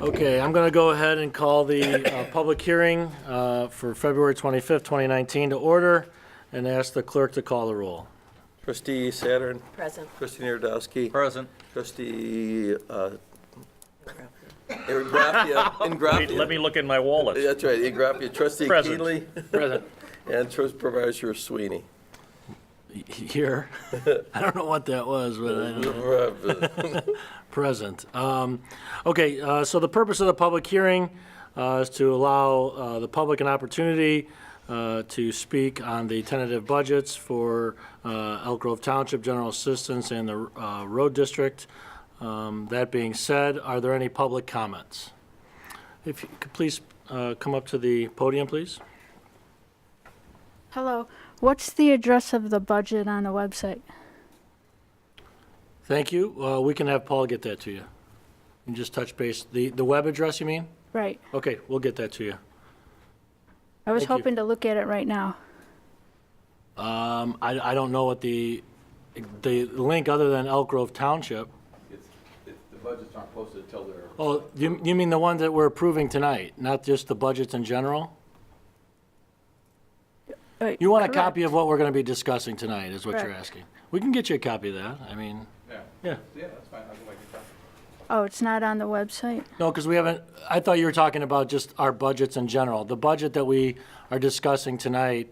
Okay, I'm going to go ahead and call the public hearing for February 25th, 2019 to order and ask the clerk to call the roll. Trustee Saturn. Present. Trustee Narodowski. Present. Trustee Ingraffia. Wait, let me look in my wallet. That's right, Ingraffia. Trustee Present. Keenly. Present. And Supervisor Sweeney. Here. I don't know what that was, but I don't know. Present. Okay, so the purpose of the public hearing is to allow the public an opportunity to speak on the tentative budgets for Elk Grove Township, General Assistance, and the Road District. That being said, are there any public comments? If you could please come up to the podium, please. Hello. What's the address of the budget on the website? Thank you. We can have Paul get that to you. And just touch base. The web address, you mean? Right. Okay, we'll get that to you. I was Thank you. hoping to look at it right now. I don't know what the link other than Elk Grove Township. The budgets aren't posted until they're. Oh, you mean the one that we're approving tonight, not just the budgets in general? You want a Correct. copy of what we're going to be discussing tonight, is what you're Correct. asking. We can get you a copy of that. I mean, Yeah. yeah. Yeah, that's fine, I'll go make a copy. Oh, it's not on the website? No, because we haven't, I thought you were talking about just our budgets in general. The budget that we are discussing tonight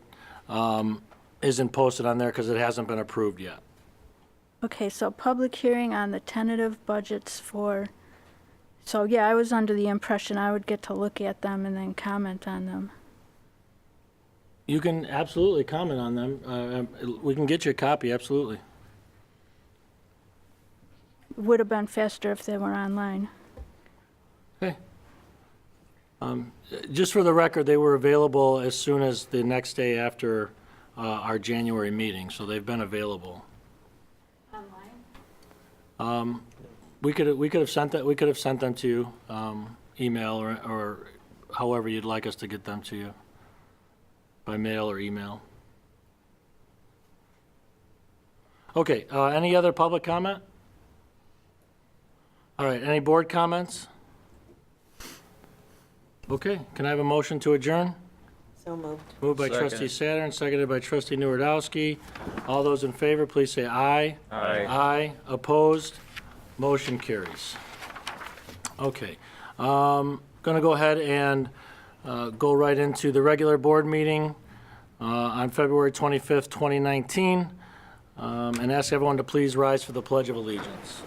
isn't posted on there because it hasn't been approved yet. Okay, so public hearing on the tentative budgets for, so yeah, I was under the impression I would get to look at them and then comment on them. You can absolutely comment on them. We can get you a copy, absolutely. It would have been faster if they were online. Okay. Just for the record, they were available as soon as the next day after our January meeting, so they've been available. Online? We could have sent that. We could have sent them to you, email or however you'd like us to get them to you, by mail or email. Okay. Any other public comment? All right. Any board comments? Okay. Can I have a motion to adjourn? So moved. Moved by Second. Trustee Saturn, seconded by Trustee Nuredowski. All those in favor, please say aye. Aye. Aye. Opposed? Motion carries. Okay. Going to go ahead and go right into the regular board meeting on February 25th, 2019, and ask everyone to please rise for the Pledge of Allegiance.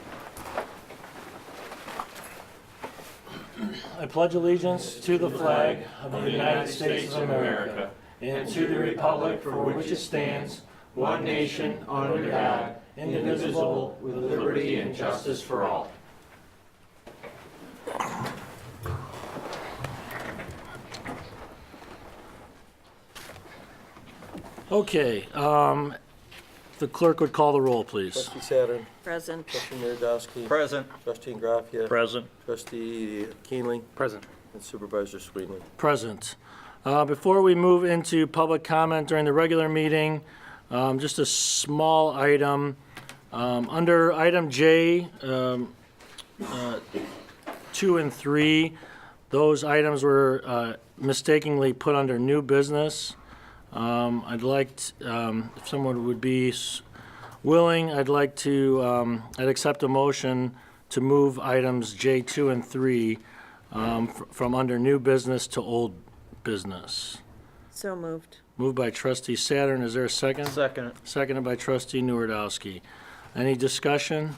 I pledge allegiance to the flag of the United States of America and to the republic for which it stands, one nation, under God, indivisible, with liberty and justice for all. Okay, the clerk would call the roll, please. Trustee Saturn. Present. Trustee Narodowski. Present. Trustee Ingraffia. Present. Trustee Keenly. Present. And Supervisor Sweeney. Present. Before we move into public comment during the regular meeting, just a small item. Under item J, 2 and 3, those items were mistakenly put under new business. I'd like, if someone would be willing, I'd like to, I'd accept a motion to move items J2 and 3 from under new business to old business. So moved. Moved by Trustee Saturn. Is there a second? Second. Seconded by Trustee Nuredowski. Any discussion?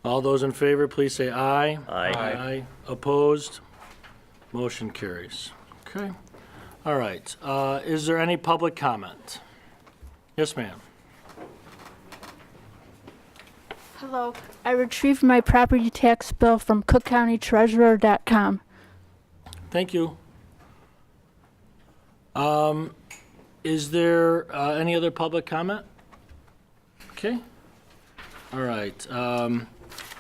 All those in favor, please say aye. Aye. Aye. Opposed? Motion carries. Okay. All right. Is there any public comment? Yes, ma'am. Hello. I retrieved my property tax bill from cookcountytreasurer.com. Thank you. Is there any other public comment? Okay. All right.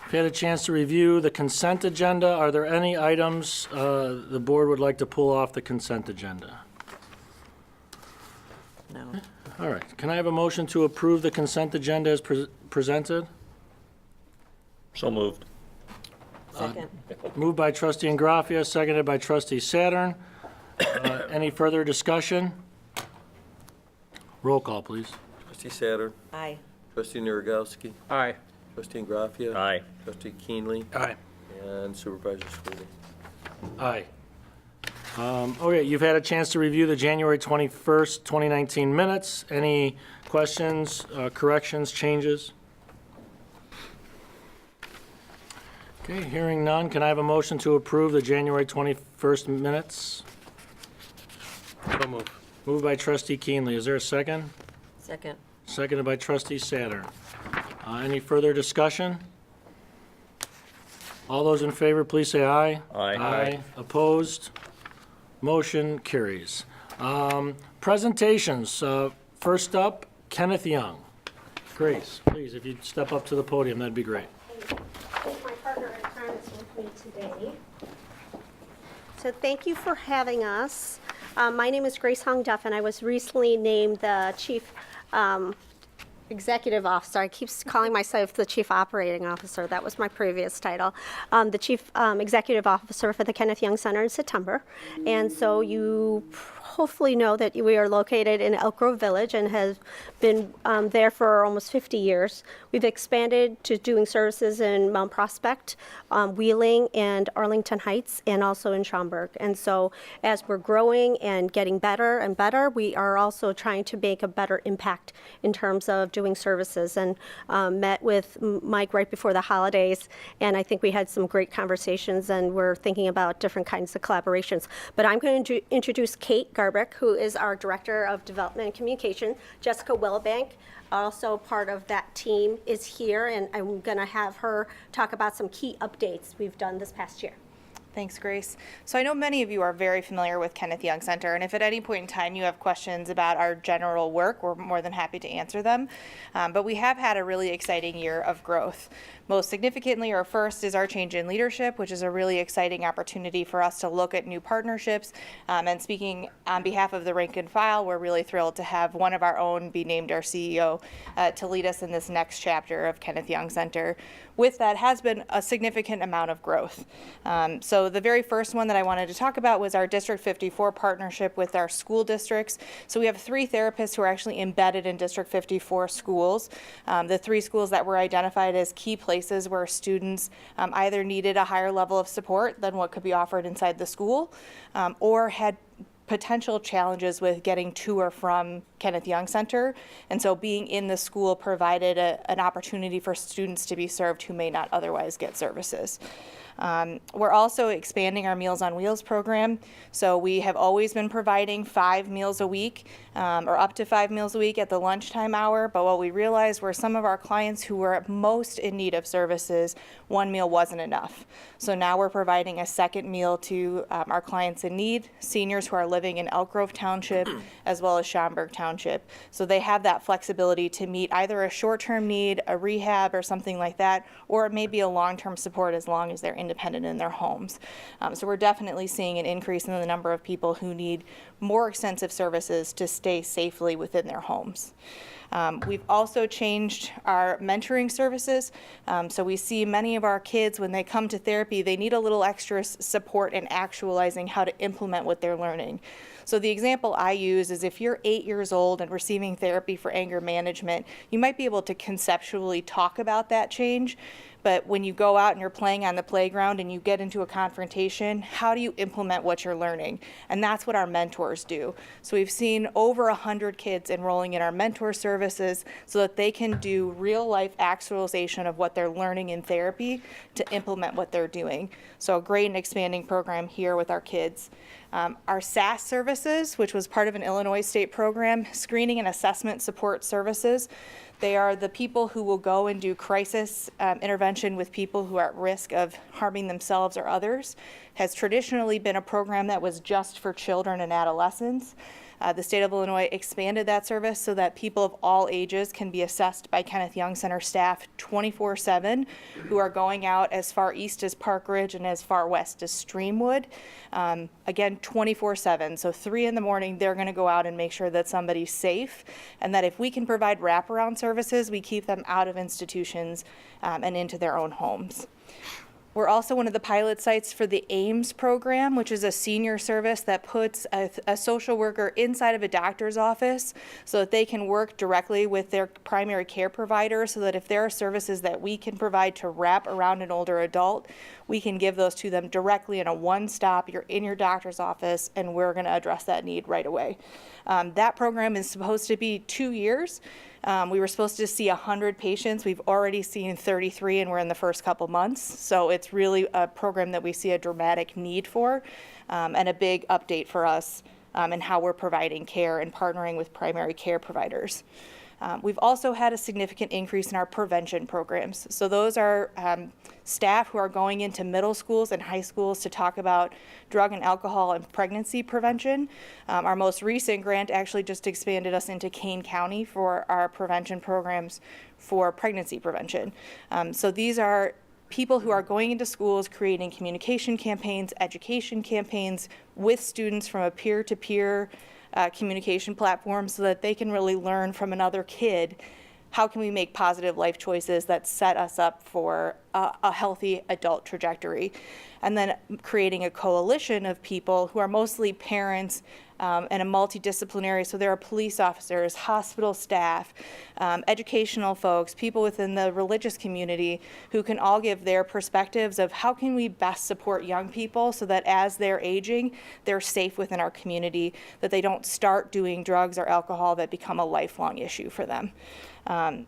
If you had a chance to review the consent agenda, are there any items the board would like to pull off the consent agenda? No. All right. Can I have a motion to approve the consent agenda as presented? So moved. Second. Moved by trustee Ingraffia, seconded by trustee Saturn. Any further discussion? Roll call, please. Trustee Saturn. Aye. Trustee Naragowski. Aye. Trustee Ingraffia. Aye. Trustee Keenly. Aye. And Supervisor Sweeney. Aye. Okay, you've had a chance to review the January 21st, 2019 minutes. Any questions, corrections, changes? Okay, hearing none, can I have a motion to approve the January 21st minutes? So moved. Moved by trustee Keenly. Is there a second? Second. Seconded by trustee Saturn. Any further discussion? All those in favor, please say aye. Aye. Opposed? Motion carries. Presentations. First up, Kenneth Young. Grace, please, if you'd step up to the podium, that'd be great. I think my partner in crime is with me today. So thank you for having us. My name is Grace Hong Duff, and I was recently named the Chief Executive Officer. I keep calling myself the Chief Operating Officer. That was my previous title. The Chief Executive Officer for the Kenneth Young Center in September. And so you hopefully know that we are located in Elk Grove Village and have been there for almost 50 years. We've expanded to doing services in Mount Prospect, Wheeling, and Arlington Heights, and also in Schaumburg. And so as we're growing and getting better and better, we are also trying to make a better impact in terms of doing services. And met with Mike right before the holidays, and I think we had some great conversations, and we're thinking about different kinds of collaborations. But I'm going to introduce Kate Garbrick, who is our Director of Development and Communication. Jessica Wellbank, also part of that team, is here, and I'm going to have her talk about some key updates we've done this past year. Thanks, Grace. So I know many of you are very familiar with Kenneth Young Center, and if at any point in time you have questions about our general work, we're more than happy to answer them. But we have had a really exciting year of growth. Most significantly, or first, is our change in leadership, which is a really exciting opportunity for us to look at new partnerships. And speaking on behalf of the rank and file, we're really thrilled to have one of our own be named our CEO to lead us in this next chapter of Kenneth Young Center. With that has been a significant amount of growth. So the very first one that I wanted to talk about was our District 54 partnership with our school districts. So we have 3 therapists who are actually embedded in District 54 schools. The 3 schools that were identified as key places where students either needed a higher level of support than what could be offered inside the school, or had potential challenges with getting to or from Kenneth Young Center. And so being in the school provided an opportunity for students to be served who may not otherwise get services. We're also expanding our Meals on Wheels program. So we have always been providing 5 meals a week, or up to 5 meals a week at the lunchtime hour. But what we realized were some of our clients who were most in need of services, 1 meal wasn't enough. So now we're providing a second meal to our clients in need, seniors who are living in Elk Grove Township, as well as Schaumburg Township. So they have that flexibility to meet either a short-term need, a rehab, or something like that, or it may be a long-term support as long as they're independent in their homes. So we're definitely seeing an increase in the number of people who need more extensive services to stay safely within their homes. We've also changed our mentoring services. So we see many of our kids, when they come to therapy, they need a little extra support in actualizing how to implement what they're learning. So the example I use is if you're 8 years old and receiving therapy for anger management, you might be able to conceptually talk about that change. But when you go out and you're playing on the playground and you get into a confrontation, how do you implement what you're learning? And that's what our mentors do. So we've seen over 100 kids enrolling in our mentor services so that they can do real life actualization of what they're learning in therapy to implement what they're doing. So a great and expanding program here with our kids. Our SAS services, which was part of an Illinois state program, screening and assessment support services. They are the people who will go and do crisis intervention with people who are at risk of harming themselves or others. Has traditionally been a program that was just for children and adolescents. The state of Illinois expanded that service so that people of all ages can be assessed by Kenneth Young Center staff 24/7, who are going out as far east as Park Ridge and as far west as Streamwood. Again, 24/7. So 3 in the morning, they're going to go out and make sure that somebody's safe, and that if we can provide wraparound services, we keep them out of institutions and into their own homes. We're also one of the pilot sites for the AIMS program, which is a senior service that puts a social worker inside of a doctor's office so that they can work directly with their primary care provider, so that if there are services that we can provide to wrap around an older adult, we can give those to them directly in a one-stop. You're in your doctor's office, and we're going to address that need right away. That program is supposed to be 2 years. We were supposed to see 100 patients. We've already seen 33, and we're in the first couple months. So it's really a program that we see a dramatic need for, and a big update for us in how we're providing care and partnering with primary care providers. We've also had a significant increase in our prevention programs. So those are staff who are going into middle schools and high schools to talk about drug and alcohol and pregnancy prevention. Our most recent grant actually just expanded us into Kane County for our prevention programs for pregnancy prevention. So these are people who are going into schools, creating communication campaigns, education campaigns with students from a peer-to-peer communication platform, so that they can really learn from another kid how can we make positive life choices that set us up for a healthy adult trajectory. And then creating a coalition of people who are mostly parents and a multidisciplinary, so there are police officers, hospital staff, educational folks, people within the religious community who can all give their perspectives of how can we best support young people so that as they're aging, they're safe within our community, that they don't start doing drugs or alcohol that become a lifelong issue for them.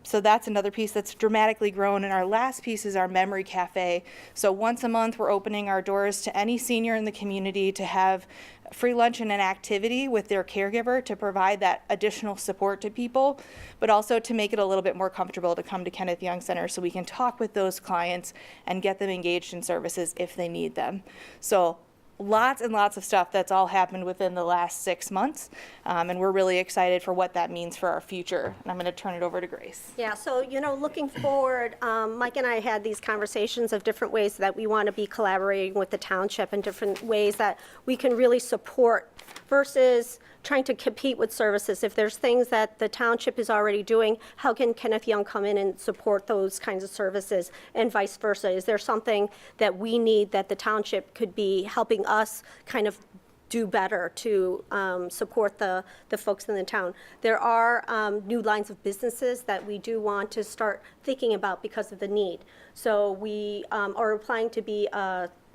So that's another piece that's dramatically grown. And our last piece is our Memory Cafe. So once a month, we're opening our doors to any senior in the community to have free lunch and an activity with their caregiver to provide that additional support to people, but also to make it a little bit more comfortable to come to Kenneth Young Center so we can talk with those clients and get them engaged in services if they need them. So lots and lots of stuff that's all happened within the last 6 months, and we're really excited for what that means for our future. And I'm going to turn it over to Grace. Yeah, so, looking forward, Mike and I had these conversations of different ways that we want to be collaborating with the township and different ways that we can really support versus trying to compete with services. If there's things that the township is already doing, how can Kenneth Young come in and support those kinds of services, and vice versa? Is there something that we need that the township could be helping us kind of do better to support the folks in the town? There are new lines of businesses that we do want to start thinking about because of the need. So we are applying to be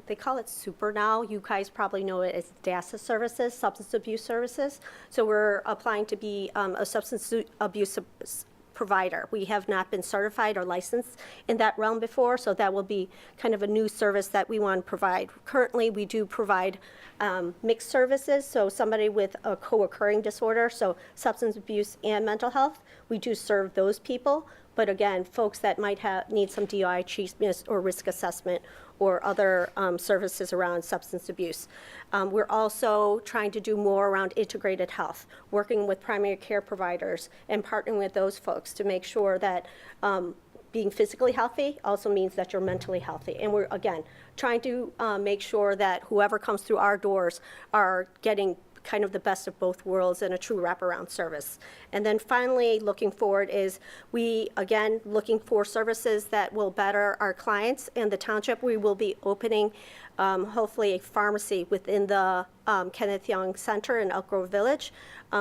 they call it Super now. You guys probably know it as DASA services, substance abuse services. So we're applying to be a substance abuse provider. We have not been certified or licensed in that realm before, so that will be kind of a new service that we want to provide. Currently, we do provide mixed services, so somebody with a co-occurring disorder, so substance abuse and mental health, we do serve those people. But again, folks that might need some DI treatment or risk assessment or other services around substance abuse. We're also trying to do more around integrated health, working with primary care providers and partnering with those folks to make sure that being physically healthy also means that you're mentally healthy. And we're, again, trying to make sure that whoever comes through our doors are getting kind of the best of both worlds and a true wraparound service. And then finally, looking forward is we, again, looking for services that will better our clients and the township. We will be opening hopefully a pharmacy within the Kenneth Young Center in Elk Grove Village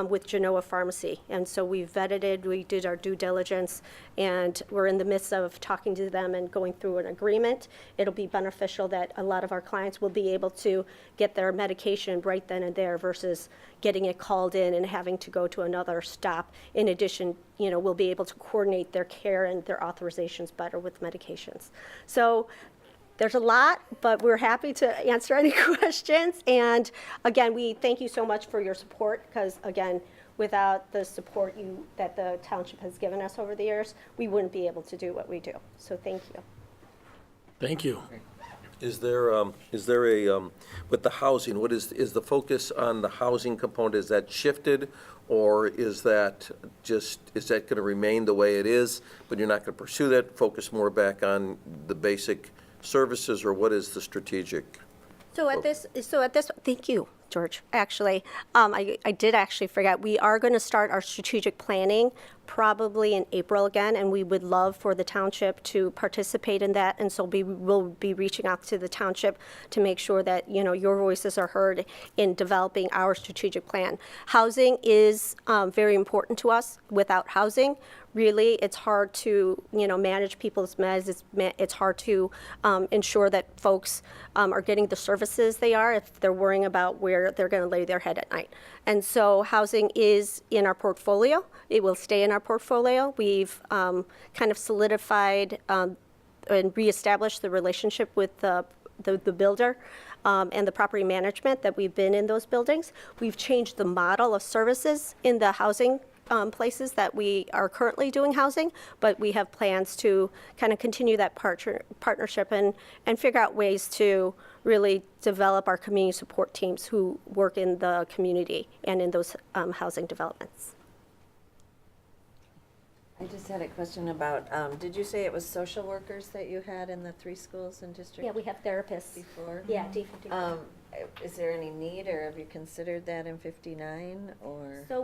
with Genoa Pharmacy. And so we vetted it, we did our due diligence, and we're in the midst of talking to them and going through an agreement. It'll be beneficial that a lot of our clients will be able to get their medication right then and there versus getting it called in and having to go to another stop. In addition, we'll be able to coordinate their care and their authorizations better with medications. So there's a lot, but we're happy to answer any questions. And again, we thank you so much for your support, because again, without the support that the township has given us over the years, we wouldn't be able to do what we do. So thank you. Thank you. Is there a, with the housing, is the focus on the housing component, is that shifted? Or is that going to remain the way it is, but you're not going to pursue that, focus more back on the basic services, or what is the strategic? So at this, thank you, George. Actually, I did actually forget. We are going to start our strategic planning probably in April again, and we would love for the township to participate in that. And so we'll be reaching out to the township to make sure that, you know, your voices are heard in developing our strategic plan. Housing is very important to us. Without housing, really, it's hard to, you know, manage people's meds. It's hard to ensure that folks are getting the services they are if they're worrying about where they're going to lay their head at night. And so housing is in our portfolio. It will stay in our portfolio. We've kind of solidified and reestablished the relationship with the builder and the property management that we've been in those buildings. We've changed the model of services in the housing places that we are currently doing housing, but we have plans to kind of continue that partnership and figure out ways to really develop our community support teams who work in the community and in those housing developments. I just had a question about, did you say it was social workers that you had in the 3 schools and district? Yeah, we have therapists. Before? Yeah, definitely. Is there any need, or have you considered that in 59, or? So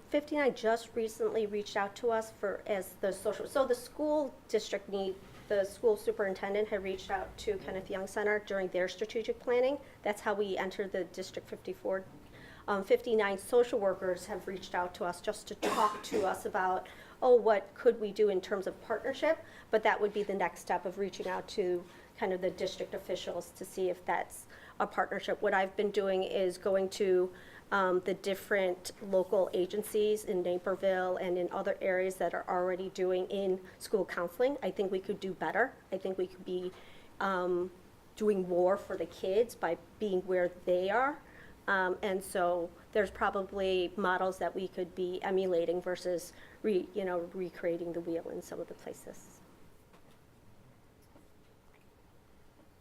59 just recently reached out to us as the social, so the school district the school superintendent had reached out to Kenneth Young Center during their strategic planning. That's how we entered the District 54. 59 social workers have reached out to us just to talk to us about, what could we do in terms of partnership? But that would be the next step of reaching out to kind of the district officials to see if that's a partnership. What I've been doing is going to the different local agencies in Naperville and in other areas that are already doing in-school counseling. I think we could do better. I think we could be doing more for the kids by being where they are. And so there's probably models that we could be emulating versus recreating the wheel in some of the places.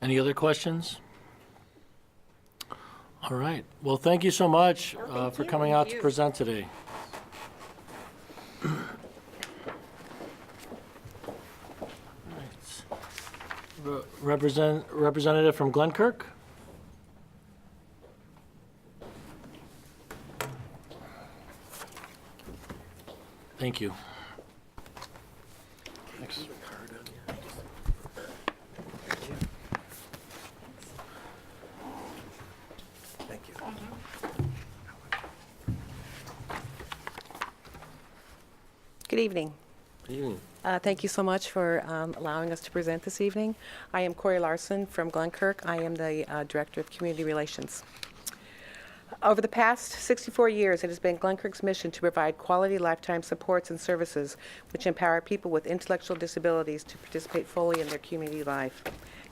Any other questions? All right. Well, thank you so much thank for you. coming out to present today. Representative from Glenkirk? Thank you. Thanks. Thank you. Good evening. Good evening. Thank you so much for allowing us to present this evening. I am Corey Larson from Glenkirk. I am the Director of Community Relations. Over the past 64 years, it has been Glenkirk's mission to provide quality lifetime supports and services which empower people with intellectual disabilities to participate fully in their community life.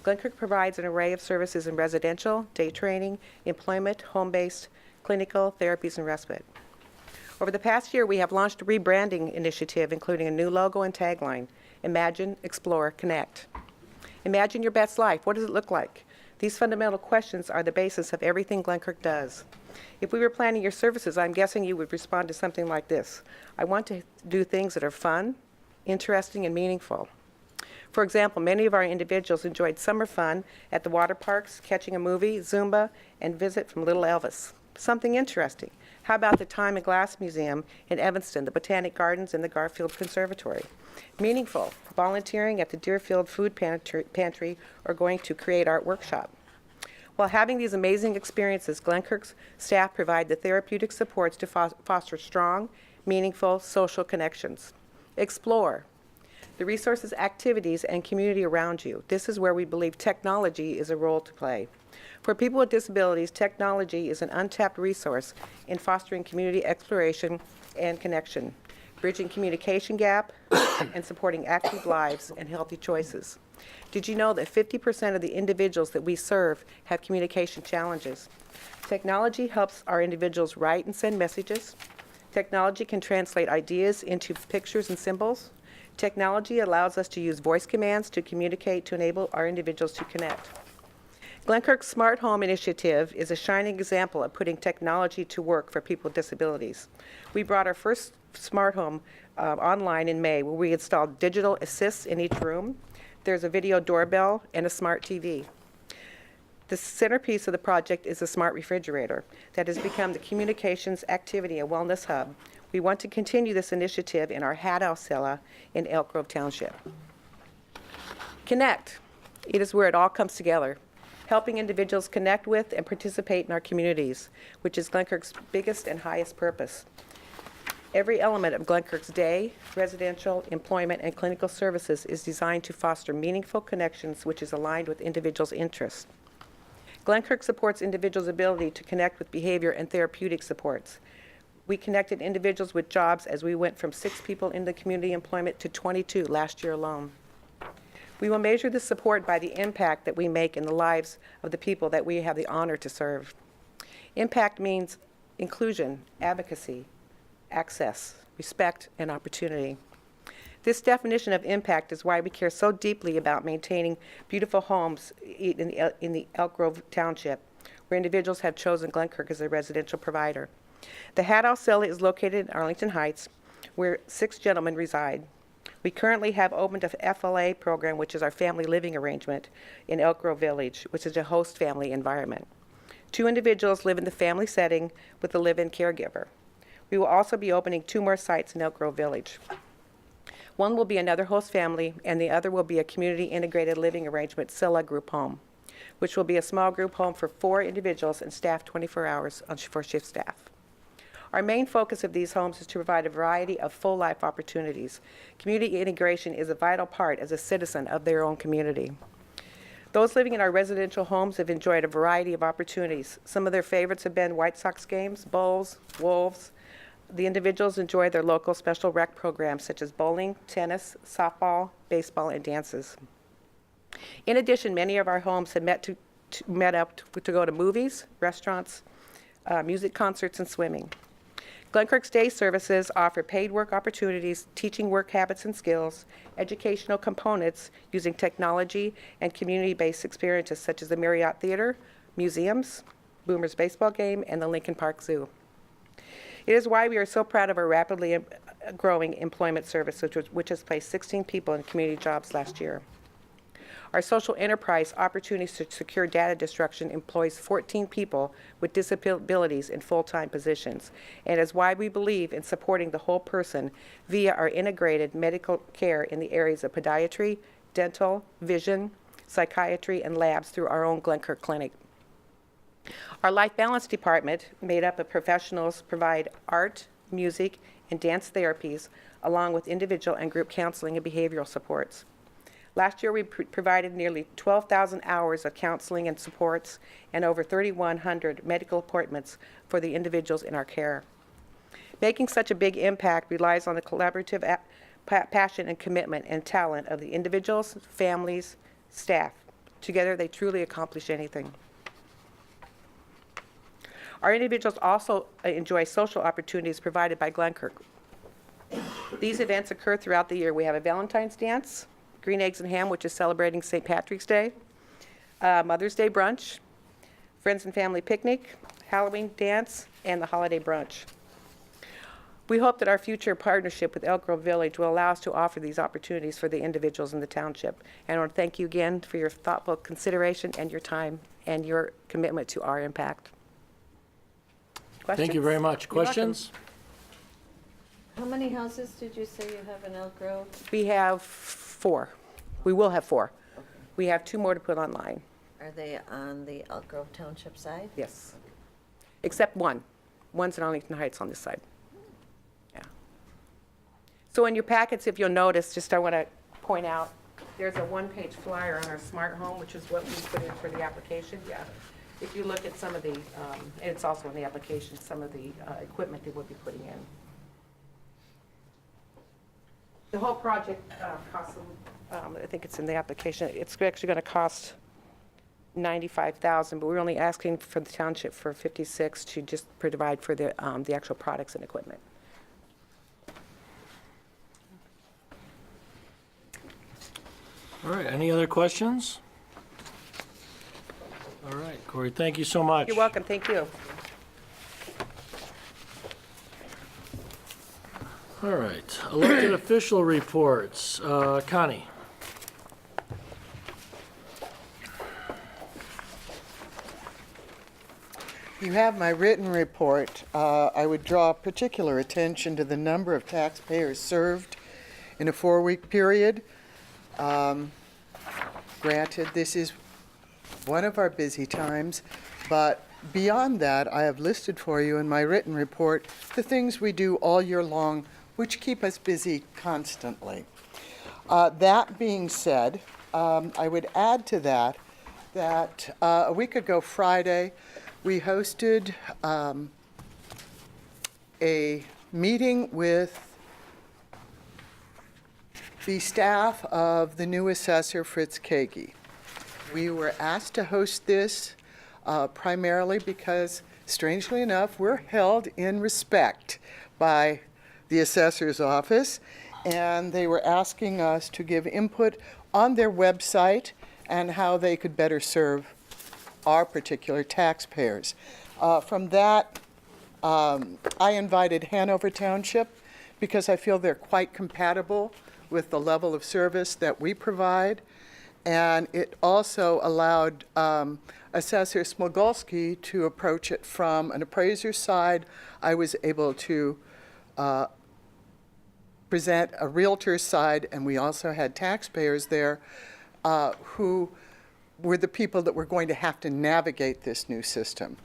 Glenkirk provides an array of services in residential, day training, employment, home-based, clinical, therapies, and respite. Over the past year, we have launched a rebranding initiative, including a new logo and tagline: Imagine, Explore, Connect. Imagine your best life. What does it look like? These fundamental questions are the basis of everything Glenkirk does. If we were planning your services, I'm guessing you would respond to something like this: I want to do things that are fun, interesting, and meaningful. For example, many of our individuals enjoyed summer fun at the water parks, catching a movie, Zumba, and visit from Little Elvis. Something interesting. How about the Time and Glass Museum in Evanston, the Botanic Gardens, and the Garfield Conservatory? Meaningful. Volunteering at the Deerfield Food Pantry or going to Create Art Workshop. While having these amazing experiences, Glenkirk's staff provide the therapeutic supports to foster strong, meaningful social connections. Explore the resources, activities, and community around you. This is where we believe technology is a role to play. For people with disabilities, technology is an untapped resource in fostering community exploration and connection, bridging communication gap, and supporting active lives and healthy choices. Did you know that 50% of the individuals that we serve have communication challenges? Technology helps our individuals write and send messages. Technology can translate ideas into pictures and symbols. Technology allows us to use voice commands to communicate to enable our individuals to connect. Glenkirk's Smart Home Initiative is a shining example of putting technology to work for people with disabilities. We brought our first smart home online in May, where we installed digital assists in each room. There's a video doorbell and a smart TV. The centerpiece of the project is a smart refrigerator that has become the communications, activity, and wellness hub We want to continue this initiative in our Hadalsella in Elk Grove Township. Connect. It is where it all comes together, helping individuals connect with and participate in our communities, which is Glenkirk's biggest and highest purpose. Every element of Glenkirk's day, residential, employment, and clinical services is designed to foster meaningful connections which is aligned with individuals' interests. Glenkirk supports individuals' ability to connect with behavior and therapeutic supports. We connected individuals with jobs as we went from 6 people in the community employment to 22 last year alone. We will measure this support by the impact that we make in the lives of the people that we have the honor to serve. Impact means inclusion, advocacy, access, respect, and opportunity. This definition of impact is why we care so deeply about maintaining beautiful homes in the Elk Grove Township, where individuals have chosen Glenkirk as a residential provider. The Hadalsella is located in Arlington Heights, where 6 gentlemen reside. We currently have opened a FLA program, which is our family living arrangement, in Elk Grove Village, which is a host family environment. 2 individuals live in the family setting with a live-in caregiver. We will also be opening 2 more sites in Elk Grove Village. One will be another host family, and the other will be a community integrated living arrangement, SILA group home, which will be a small group home for 4 individuals and staffed 24 hours for shift staff. Our main focus of these homes is to provide a variety of full life opportunities. Community integration is a vital part as a citizen of their own community. Those living in our residential homes have enjoyed a variety of opportunities. Some of their favorites have been White Sox games, bowls, wolves. The individuals enjoy their local special rec programs such as bowling, tennis, softball, baseball, and dances. In addition, many of our homes have met up to go to movies, restaurants, music concerts, and swimming. Glenkirk's day services offer paid work opportunities, teaching work habits and skills, educational components using technology, and community-based experiences such as the Marriott Theater, museums, Boomers baseball game, and the Lincoln Park Zoo. It is why we are so proud of our rapidly growing employment service, which has placed 16 people in community jobs last year. Our social enterprise, Opportunities to Secure Data Destruction, employs 14 people with disabilities in full-time positions, and is why we believe in supporting the whole person via our integrated medical care in the areas of podiatry, dental, vision, psychiatry, and labs through our own Glenkirk Clinic. Our Life Balance Department, made up of professionals, provide art, music, and dance therapies, along with individual and group counseling and behavioral supports. Last year, we provided nearly 12,000 hours of counseling and supports and over 3,100 medical appointments for the individuals in our care. Making such a big impact relies on the collaborative passion and commitment and talent of the individuals, families, staff. Together, they truly accomplish anything. Our individuals also enjoy social opportunities provided by Glenkirk. These events occur throughout the year. We have a Valentine's dance, Green Eggs and Ham, which is celebrating St. Patrick's Day, Mother's Day brunch, Friends and Family picnic, Halloween dance, and the holiday brunch. We hope that our future partnership with Elk Grove Village will allow us to offer these opportunities for the individuals in the township. And I want to thank you again for your thoughtful consideration and your time and your commitment to our impact. Questions? Thank you very much. You're welcome. Questions? How many houses did you say you have in Elk Grove? We have 4. We will have 4. We have 2 more to put online. Are they on the Elk Grove Township side? Yes. Except one. One's in Arlington Heights on this side. Yeah. So in your packets, if you'll notice, just I want to point out, there's a 1-page flyer on our smart home, which is what we put in for the application. Yeah. If you look at some of the, and it's also in the application, some of the equipment that we'll be putting in. The whole project costs, I think it's in the application, it's actually going to cost $95,000, but we're only asking for the township for $56,000 to just provide for the actual products and equipment. All right, any other questions? All right, Corey, thank you so much. You're welcome, thank you. All right, elected official reports. Connie? You have my written report. I would draw particular attention to the number of taxpayers served in a 4-week period. Granted, this is one of our busy times, but beyond that, I have listed for you in my written report the things we do all year long, which keep us busy constantly. That being said, I would add to that a week ago Friday, we hosted a meeting with the staff of the new assessor, Fritz Kagi. We were asked to host this primarily because, strangely enough, we're held in respect by the assessor's office, and they were asking us to give input on their website and how they could better serve our particular taxpayers. From that, I invited Hanover Township because I feel they're quite compatible with the level of service that we provide. And it also allowed Assessor Smogulski to approach it from an appraiser's side. I was able to present a realtor's side, and we also had taxpayers there who were the people that were going to have to navigate this new system.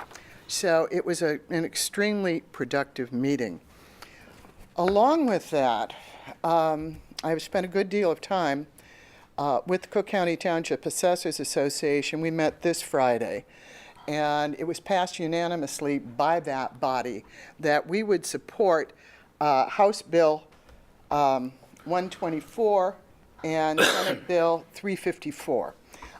So it was an extremely productive meeting. Along with that, I've spent a good deal of time with the Cook County Township Assessors Association. We met this Friday, and it was passed unanimously by that body that we would support House Bill 124 and Senate Bill 354.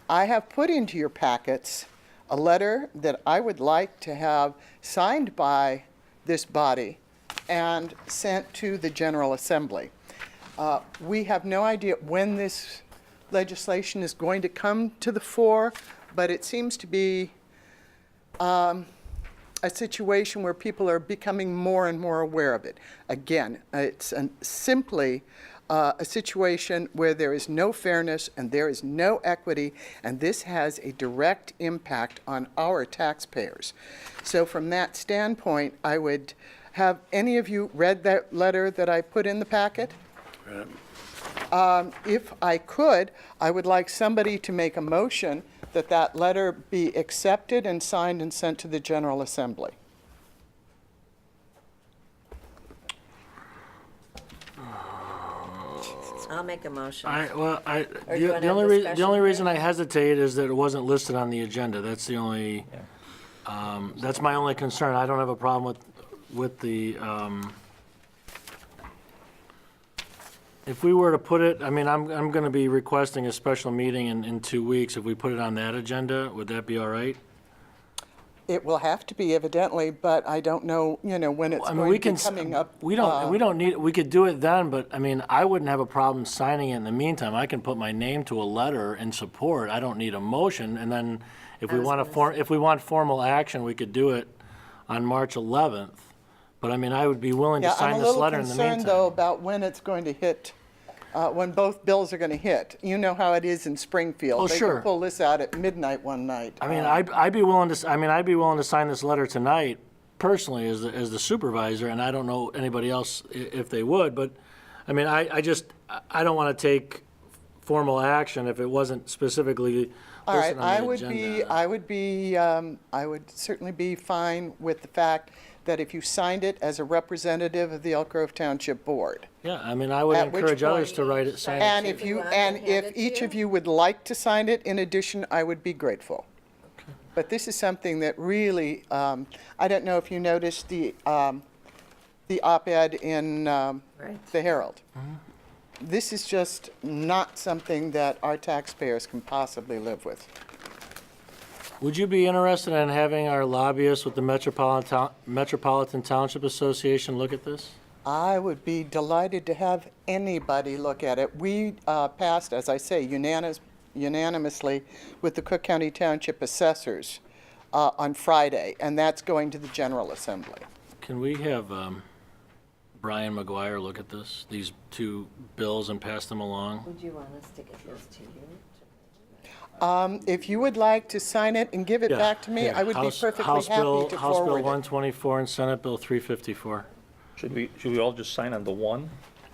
I have put into your packets a letter that I would like to have signed by this body and sent to the General Assembly. We have no idea when this legislation is going to come to the fore, but it seems to be a situation where people are becoming more and more aware of it. Again, it's simply a situation where there is no fairness and there is no equity, and this has a direct impact on our taxpayers. So from that standpoint, I would have any of you read that letter that I put in the packet? If I could, I would like somebody to make a motion that that letter be accepted and signed and sent to the General Assembly. I'll make a motion. Or you wanna have the discussion only here? reason I hesitate is that it wasn't listed on the agenda. That's the only, that's my only concern. I don't have a problem with the, if we were to put it, I mean, I'm gonna be requesting a special meeting in 2 weeks. If we put it on that agenda, would that be all right? It will have to be evidently, but I don't know, when it's I mean, going we to can, be coming up. we don't need, we could do it then, but I mean, I wouldn't have a problem signing it in the meantime. I can put my name to a letter in support. I don't need a motion, and then if we want if we want formal action, we could do it on March 11th. But I mean, I would be willing to sign this letter in the I'm a little concerned, though, meantime. about when it's going to hit, when both bills are going to hit. You know how it is in Springfield. Oh, They sure. can pull this out at midnight one night. I mean, I'd be willing to, I'd be willing to sign this letter tonight personally as the supervisor, and I don't know anybody else if they would, but, I mean, I don't want to take formal action if it wasn't specifically All right, listed on the agenda. I would certainly be fine with the fact that if you signed it as a representative of the Elk Grove Township Board. Yeah, I mean, I would At which encourage others point- to write it, sign it. And Do if you you, want me and to hand if it to each you? of you would like to sign it, in addition, I would be grateful. But this is something that really, I don't know if you noticed the op-ed in Right. the Herald. This is just not something that our taxpayers can possibly live with. Would you be interested in having our lobbyists with the Metropolitan Township Association look at this? I would be delighted to have anybody look at it. We passed, as I say, unanimously with the Cook County Township Assessors on Friday, and that's going to the General Assembly. Can we have Brian McGuire look at these two bills and pass them along? Would you want us to get this to you? If you would like to sign it and give it Yeah, back to me, here, I would be House- perfectly House happy Bill- to House Bill forward it. 124 and Senate Bill 354. Should we all just sign on the one?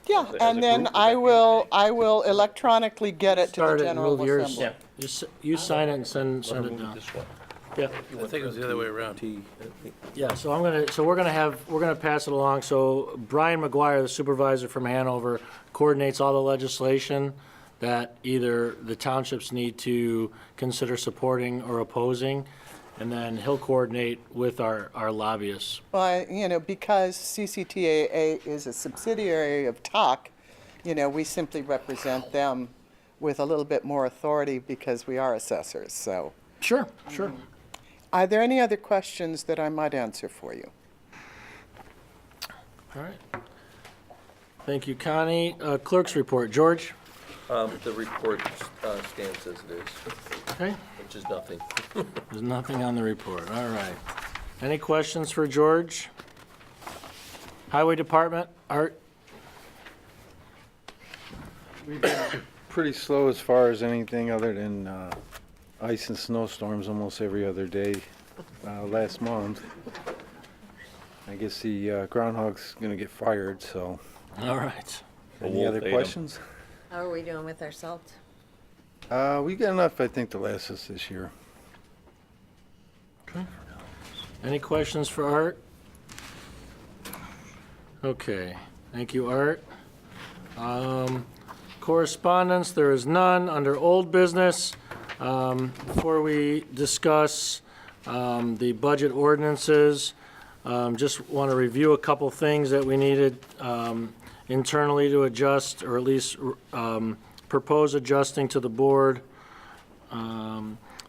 Yeah, as a and then group, I will electronically get it to the Start it and General move yours. Assembly. Yeah. You sign it and send Wanna it move down. this way? Yeah. I think it was the other way around. Yeah, so we're gonna pass it along. So Brian McGuire, the supervisor from Hanover, coordinates all the legislation that either the townships need to consider supporting or opposing, and then he'll coordinate with our lobbyists. Well, because CCTAA is a subsidiary of TAC, we simply represent them with a little bit more authority because we are assessors, so. Sure, sure. Are there any other questions that I might answer for you? All right. Thank you, Connie. Clerk's report. George? The report stands as it is, Okay. which is nothing. There's nothing on the report. All right. Any questions for George? Highway Department, Art? We've been pretty slow as far as anything other than ice and snowstorms almost every other day last month. I guess the groundhog's gonna get fired, so. All right. Any wolf other ate 'em. questions? How are we doing with our salt? We got enough, I think, to last us this year. Any questions for Art? Okay, thank you, Art. Correspondence, there is none. Under old business, before we discuss the budget ordinances, just want to review a couple things that we needed internally to adjust, or at least propose adjusting to the board.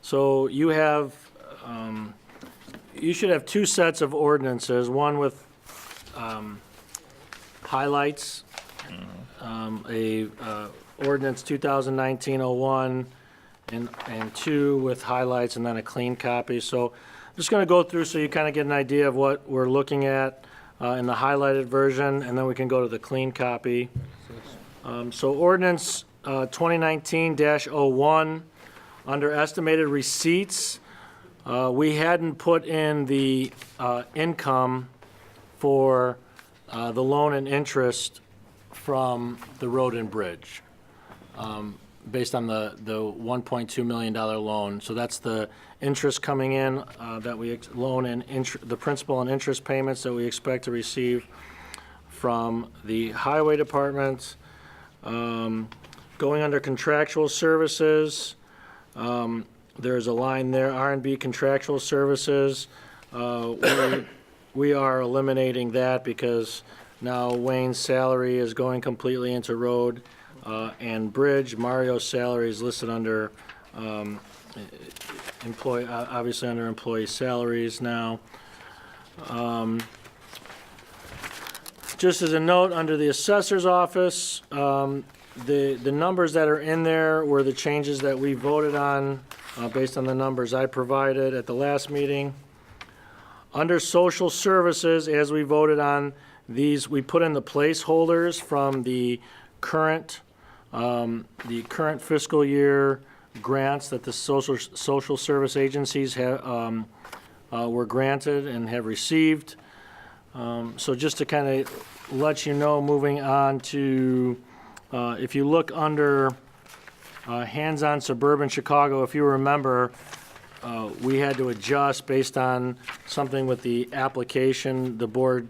So you have, you should have two sets of ordinances, one with highlights, ordinance 2019-01, and two with highlights, and then a clean copy. So I'm just going to go through so you kind of get an idea of what we're looking at in the highlighted version, and then we can go to the clean copy. So ordinance 2019-01, under estimated receipts, we hadn't put in the income for the loan and interest from the road and bridge, based on the $1.2 million loan. So that's the interest coming in that we loan and the principal and interest payments that we expect to receive from the highway department. Going under contractual services, there's a line there, R&B contractual services. We are eliminating that because now Wayne's salary is going completely into road and bridge. Mario's salary is listed under employee, obviously under employee salaries now. Just as a note, under the assessor's office, the numbers that are in there were the changes that we voted on based on the numbers I provided at the last meeting. Under social services, as we voted on these, we put in the placeholders from the current fiscal year grants that the social service agencies have, were granted and have received. So just to kind of let you know, moving on to, if you look under hands-on suburban Chicago, if you remember, we had to adjust based on something with the application. The board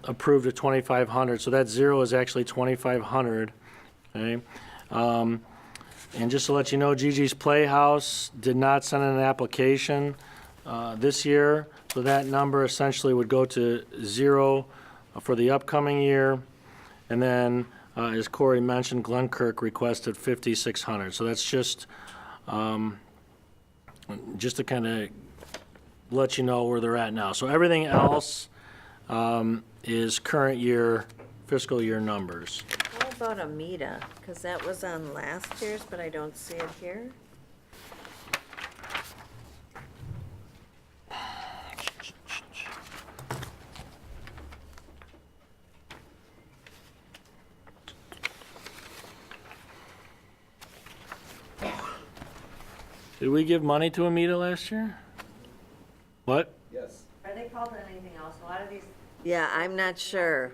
approved of 2,500, so that zero is actually 2,500. Okay, and just to let you know, Gigi's Playhouse did not send in an application this year, so that number essentially would go to zero for the upcoming year. And then, as Corey mentioned, Glenkirk requested 5,600. So that's just to kind of let you know where they're at now. So everything else is current year, fiscal year numbers. What about Amita? Because that was on last year's, but I don't see it here. Did we give money to Amita last year? What? Yes. Are they called anything else? A lot of these. Yeah, I'm not sure.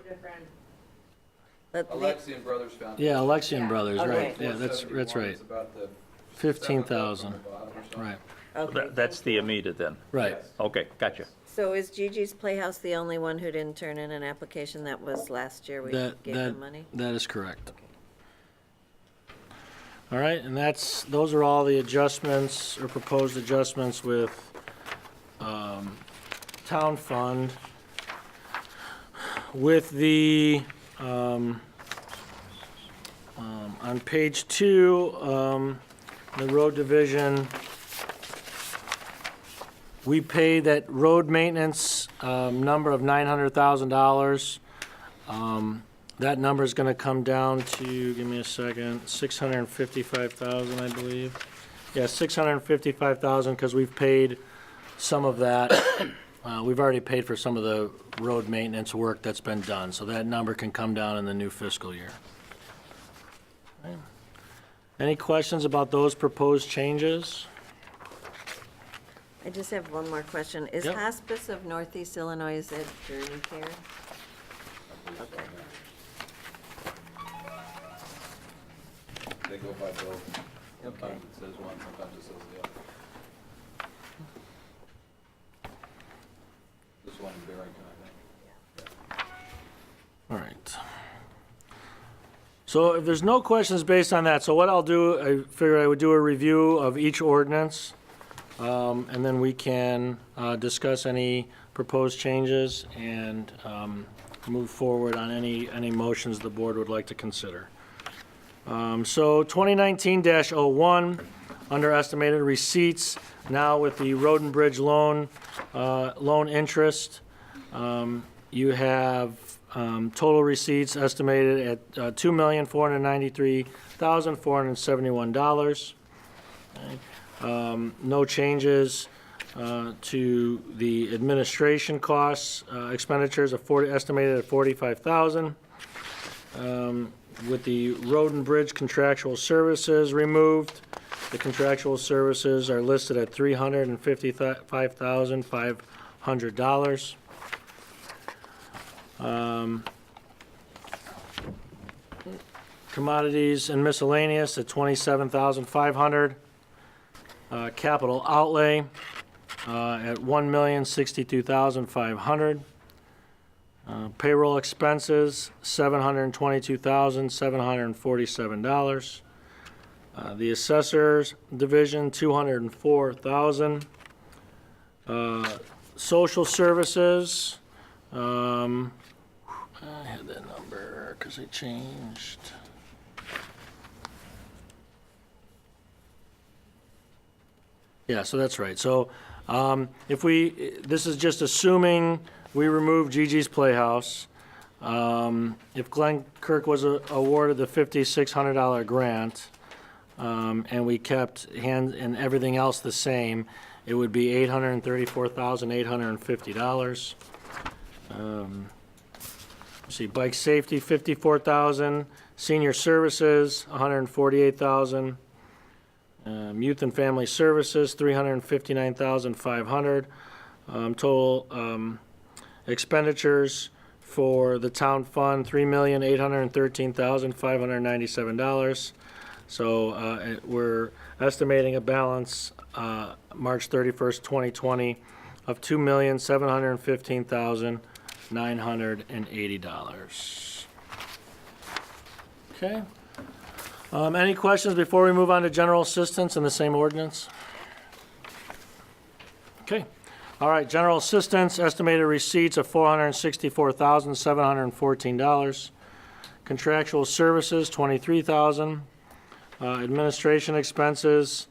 But the- Alexian Brothers Foundation. Yeah, Alexian Brothers, Okay. right. Yeah, that's 471, right. It's about the 15,000, $7,000 on the bottom or something. right, Okay. That's the Amita then. right. Yes. Okay, gotcha. So is Gigi's Playhouse the only one who didn't turn in an application? That was last year we That, gave that, them money? that is correct. All right, and those are all the adjustments or proposed adjustments with town fund. With the, on page 2, the road division, we pay that road maintenance number of $900,000. That number is going to come down to, give me a second, 655,000, I believe. Yeah, 655,000, because we've paid some of that. We've already paid for some of the road maintenance work that's been done, so that number can come down in the new fiscal year. Okay. Any questions about those proposed changes? I just have one more question. Is Yep. Hospice of Northeast Illinois, is it Journey Care? Okay. They go by both. Sometimes it says one, sometimes it says the other. This one in Barrington, I think. All right. So if there's no questions based on that, so what I'll do, I figured I would do a review of each ordinance, and then we can discuss any proposed changes and move forward on any motions the board would like to consider. So 2019-01, under estimated receipts, now with the road and bridge loan interest, you have total receipts estimated at $2,493,471. Okay. No changes to the administration costs, expenditures of estimated at $45,000. With the road and bridge contractual services removed, the contractual services are listed at $355,500. Commodities and miscellaneous at $27,500. Capital outlay at $1,062,500. Payroll expenses, $722,747. The assessors division, $204,000. Social services, I had that number because it changed. Yeah, so that's right. So this is just assuming we remove Gigi's Playhouse. If Glen Kirk was awarded the $5,600 grant, and we kept and everything else the same, it would be $834,850. Let's see, bike safety, $54,000. Senior services, $148,000. Youth and family services, $359,500. Total expenditures for the town fund, $3,813,597. So we're estimating a balance March 31st, 2020 of $2,715,980. Okay. Any questions before we move on to general assistance in the same ordinance? Okay. All right, general assistance, estimated receipts of $464,714. Contractual services, $23,000. Administration expenses,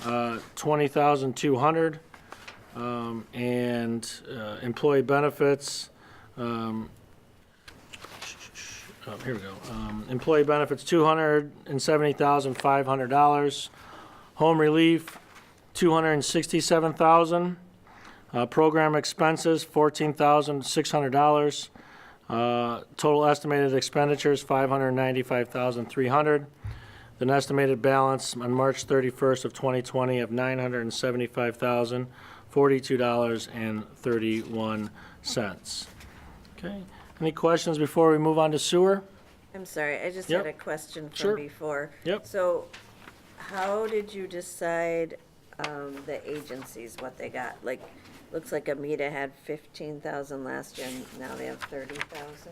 $20,200. And employee benefits, here we go. Employee benefits, $270,500. Home relief, $267,000. Program expenses, $14,600. Total estimated expenditures, $595,300. an estimated balance on March 31st of 2020 of $975,042.31. Okay, any questions before we move on to sewer? I'm sorry, I just Yep. had a question Sure. from before. Yep. So how did you decide the agencies, what they got? Like, looks like Amita had 15,000 last year, and now they have 30,000?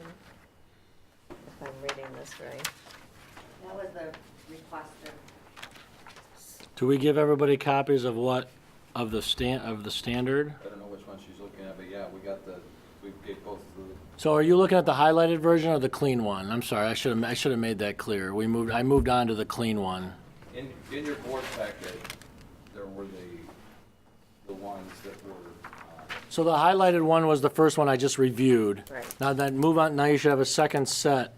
If I'm reading this right. That was the requested. Do we give everybody copies of what, of the standard? I don't know which one she's looking at, but yeah, we gave both the. So are you looking at the highlighted version or the clean one? I'm sorry, I should have made that clear. I moved on to the clean one. In your board packet, there were the ones that were, So the highlighted one was the first one I just reviewed. Right. Now move on, now you should have a second set.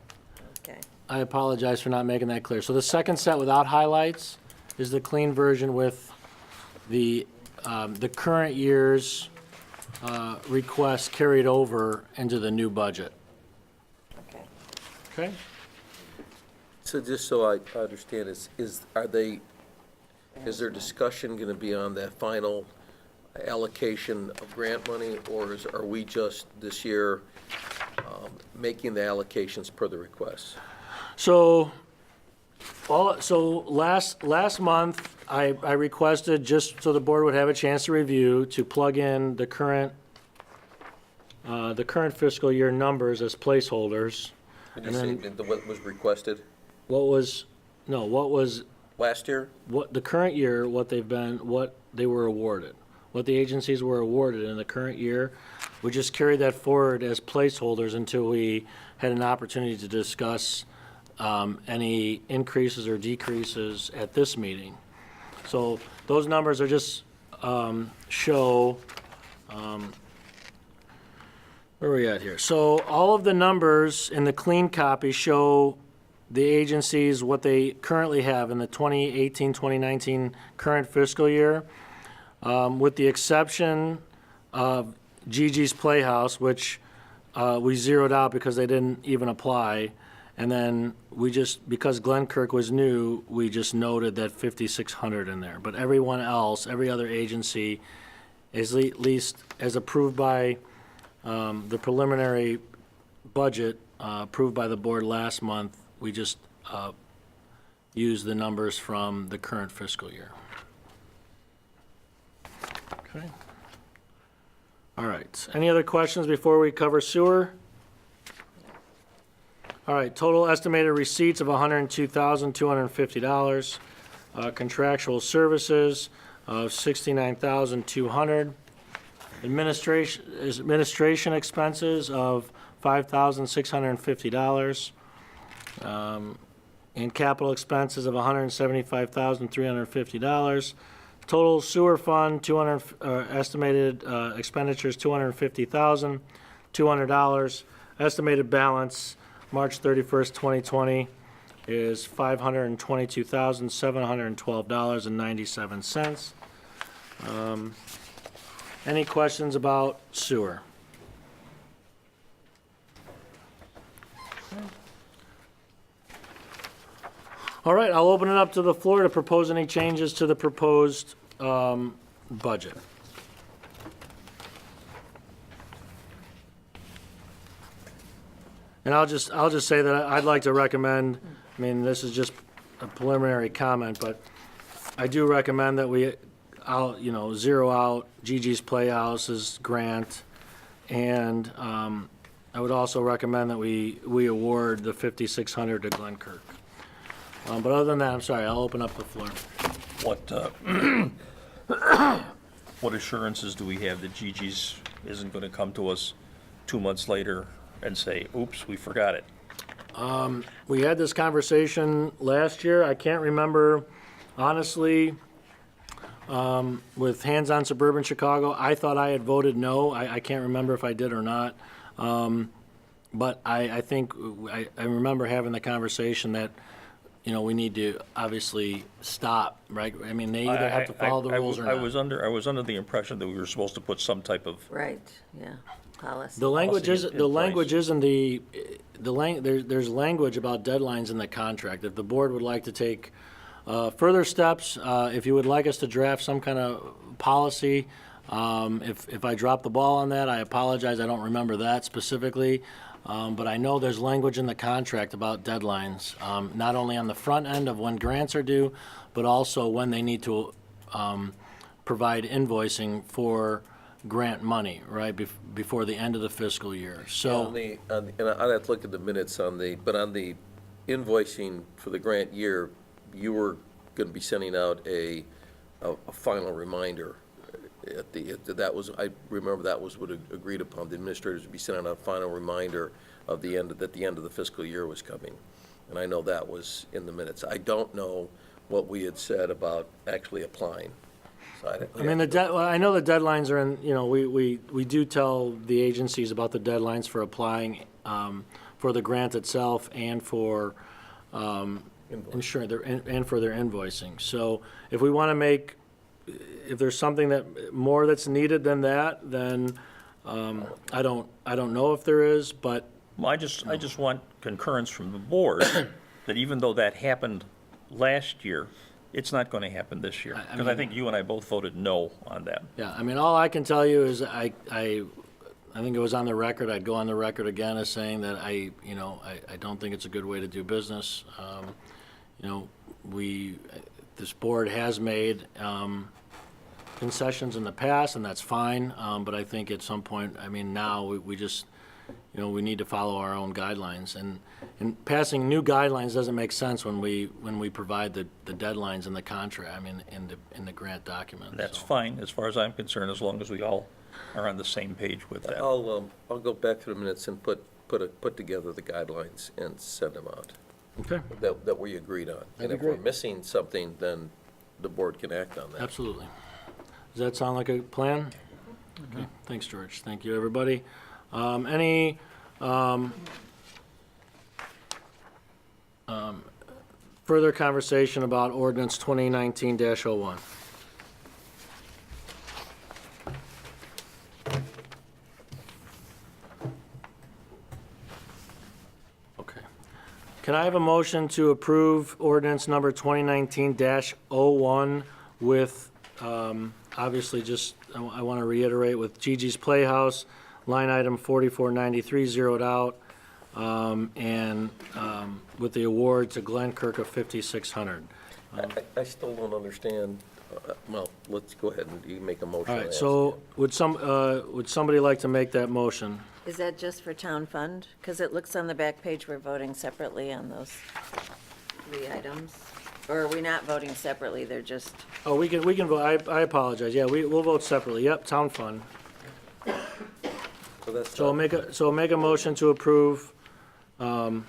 Okay. I apologize for not making that clear. So the second set without highlights is the clean version with the current year's requests carried over into the new budget. Okay. Okay? So just so I understand, is there discussion going to be on that final allocation of grant money, or are we just this year making the allocations per the requests? So, last month, I requested, just so the board would have a chance to review, to plug in the current fiscal year numbers as placeholders. When you And say then- what was requested What was last year? the current year, what they were awarded, what the agencies were awarded in the current year. We just carried that forward as placeholders until we had an opportunity to discuss any increases or decreases at this meeting. So those numbers are just show, where are we at here? So all of the numbers in the clean copy show the agencies, what they currently have in the 2018-2019 current fiscal year, with the exception of Gigi's Playhouse, which we zeroed out because they didn't even apply. And then because Glenkirk was new, we just noted that 5,600 in there. But everyone else, every other agency, is at least as approved by the preliminary budget approved by the board last month, we just used the numbers from the current fiscal year. Okay. All right. Any other questions before we cover sewer? All right. Total estimated receipts of $102,250. Contractual services of $69,200. Administration expenses of $5,650. And capital expenses of $175,350. Total sewer fund, estimated expenditures, $250,200. Estimated balance, March 31st, 2020, is $522,712.97. Any questions about sewer? All right, I'll open it up to the floor to propose any changes to the proposed budget. And I'll just say that I'd like to recommend, I mean, this is just a preliminary comment, but I do recommend that I'll zero out Gigi's Playhouse's grant, and I would also recommend that we award the $5,600 to Glenkirk. But other than that, I'm sorry, I'll open up the floor. What assurances do we have that Gigi's isn't going to come to us 2 months later and say, oops, we forgot it? We had this conversation last year. I can't remember, honestly, with Hands on Suburban Chicago. I thought I had voted no. I can't remember if I did or not. But I think I remember having the conversation that, we need to obviously stop, right? I mean, they either have to follow the rules or not. I was under the impression that we were supposed to put some type of Right, yeah. Policy. The language Policy is, in the place. language is in there's language about deadlines in the contract. If the board would like to take further steps, if you would like us to draft some kind of policy, if I drop the ball on that, I apologize, I don't remember that specifically. But I know there's language in the contract about deadlines, not only on the front end of when grants are due, but also when they need to provide invoicing for grant money, right, before the end of the fiscal year. So, And I'd have to look at the minutes on but on the invoicing for the grant year, you were going to be sending out a final reminder that was, I remember that was what agreed upon. The administrators would be sending out a final reminder of that the end of the fiscal year was coming. And I know that was in the minutes. I don't know what we had said about actually applying. So I mean, well, I know the deadlines are in, we do tell the agencies about the deadlines for applying for the grant itself and for insurance, and for their invoicing. So if we want to if there's something that's needed than that, then I don't know if there is, but. Well, I just want concurrence from the board that even though that happened last year, it's not going to happen this year. Because I think you and I both voted no on that. Yeah, I mean, all I can tell you is I think it was on the record, I'd go on the record again as saying that I don't think it's a good way to do business. This board has made concessions in the past, and that's fine, but I think at some point, now we just, we need to follow our own guidelines, and passing new guidelines doesn't make sense when we provide the deadlines in the contract, in the grant document. That's so. fine, as far as I'm concerned, as long as we all are on the same page with that. I'll go back to the minutes and put together the guidelines and send them out Okay, that we agreed on. And if we're missing something, then the board can act on that. absolutely. Does that sound like a plan? Okay, thanks, George. Thank you, everybody. Any further conversation about ordinance 2019-01? Okay. Can I have a motion to approve ordinance number 2019-01 with, obviously, just, I want to reiterate, with Gigi's Playhouse, line item 4493 zeroed out, and with the award to Glen Kirk of $5,600. I still don't understand, well, let's go ahead and you make a motion. All and right, ask. so would somebody like to make that motion? Is that just for town fund? Because it looks on the back page we're voting separately on those 3 items. Or are we not voting separately? They're just, Oh, we can vote, I apologize, yeah, we'll vote separately, yep, town fund. So that's So I'll make a motion to approve the